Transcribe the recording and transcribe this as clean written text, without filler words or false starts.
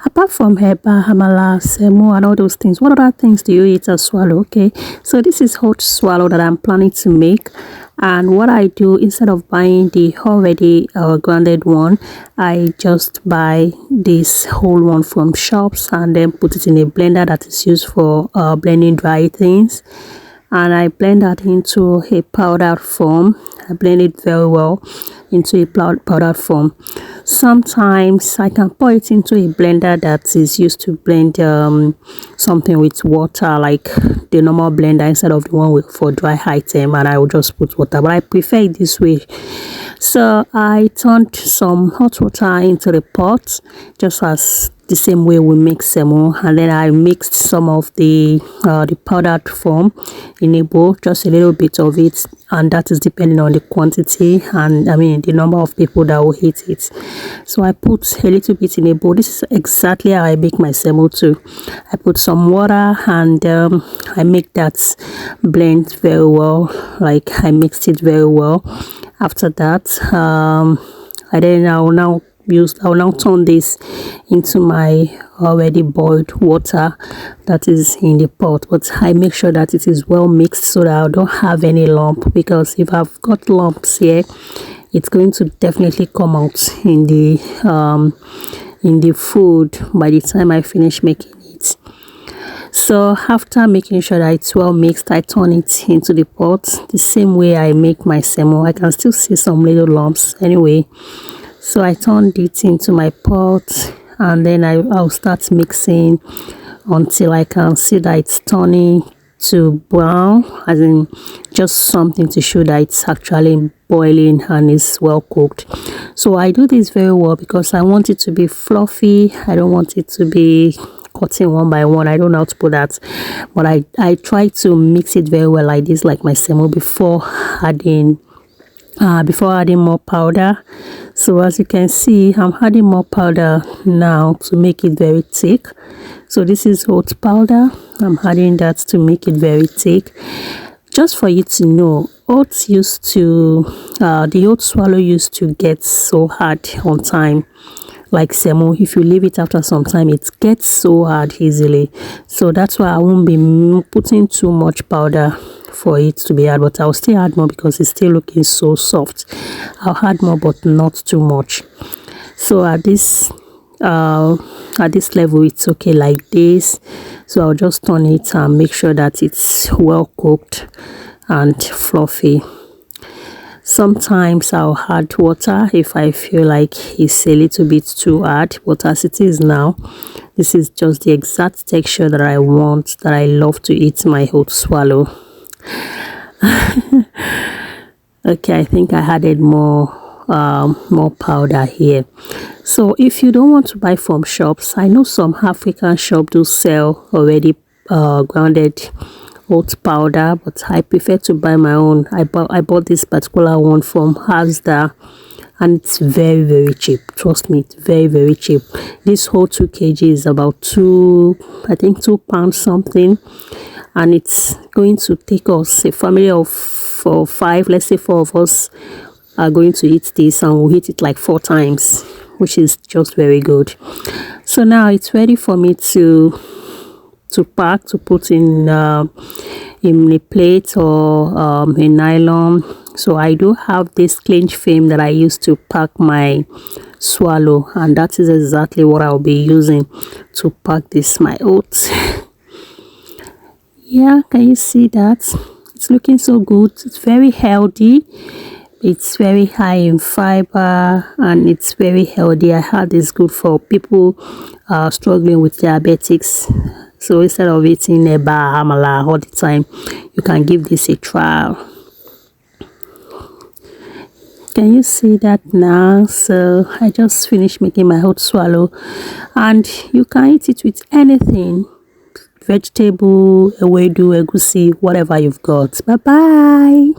Apart from eba, hamala, semo, and all those things, what other things do you eat as swallow? Okay, so this is hot swallow that I'm planning to make. And what I do, instead of buying the already grounded one, I just buy this whole one from shops and then put it in a blender that is used for blending dry things, and I blend that into a powdered form. I blend it very well into a powdered form. Sometimes I can pour it into a blender that is used to blend something with water, like the normal blender, instead of the one for dry item, and I will just put water, but I prefer it this way. So I turned some hot water into the pot, just as the same way we make semo, and then I mixed some of the powdered form in a bowl, just a little bit of it, and that is depending on the quantity and I mean the number of people that will eat it. So I put a little bit in a bowl. This is exactly how I make my semo too. I put some water and I make that blend very well, like I mixed it very well. After that I'll now turn this into my already boiled water that is in the pot, but I make sure that it is well mixed so that I don't have any lump, because if I've got lumps here, it's going to definitely come out in the food by the time I finish making it. So after making sure that it's well mixed, I turn it into the pot the same way I make my semo. I can still see some little lumps anyway. So I turned it into my pot, and then I'll start mixing until I can see that it's turning to brown, as in just something to show that it's actually boiling and is well cooked. So I do this very well because I want it to be fluffy. I don't want it to be cutting one by one. I don't know how to put that, but I try to mix it very well like this, like my semo, before adding more powder. So as you can see, I'm adding more powder now to make it very thick. So this is oat powder. I'm adding that to make it very thick. Just for you to know, oats used to the oat swallow used to get so hard on time, like semo. If you leave it after some time, it gets so hard easily. So that's why I won't be putting too much powder for it to be hard, but I'll still add more because it's still looking so soft. I'll add more, but not too much. So at this level, it's okay like this. So I'll just turn it and make sure that it's well cooked and fluffy. Sometimes I'll add water if I feel like it's a little bit too hard, but as it is now, this is just the exact texture that I want, that I love to eat my oat swallow. Okay, I think I added more powder here. So if you don't want to buy from shops, I know some African shops do sell already grounded oat powder, but I prefer to buy my own. I bought this particular one from Asda, and it's very, very cheap. Trust me, it's very, very cheap. This whole 2 kg is about £2 something, and it's going to take us, a family of 5, let's say 4 of us are going to eat this, and we'll eat it like 4 times, which is just very good. So now it's ready for me to pack, to put in a plate or a nylon. So I do have this clinch film that I use to pack my swallow, and that is exactly what I'll be using to pack this my oats. Yeah, can you see that? It's looking so good. It's very healthy. It's very high in fiber and it's very healthy. I heard it's good for people struggling with diabetics. So instead of eating eba, amala all the time, you can give this a trial. Can you see that now? So I just finished making my hot swallow, and you can eat it with anything: vegetable, ewedu, egusi, whatever you've got. Bye bye.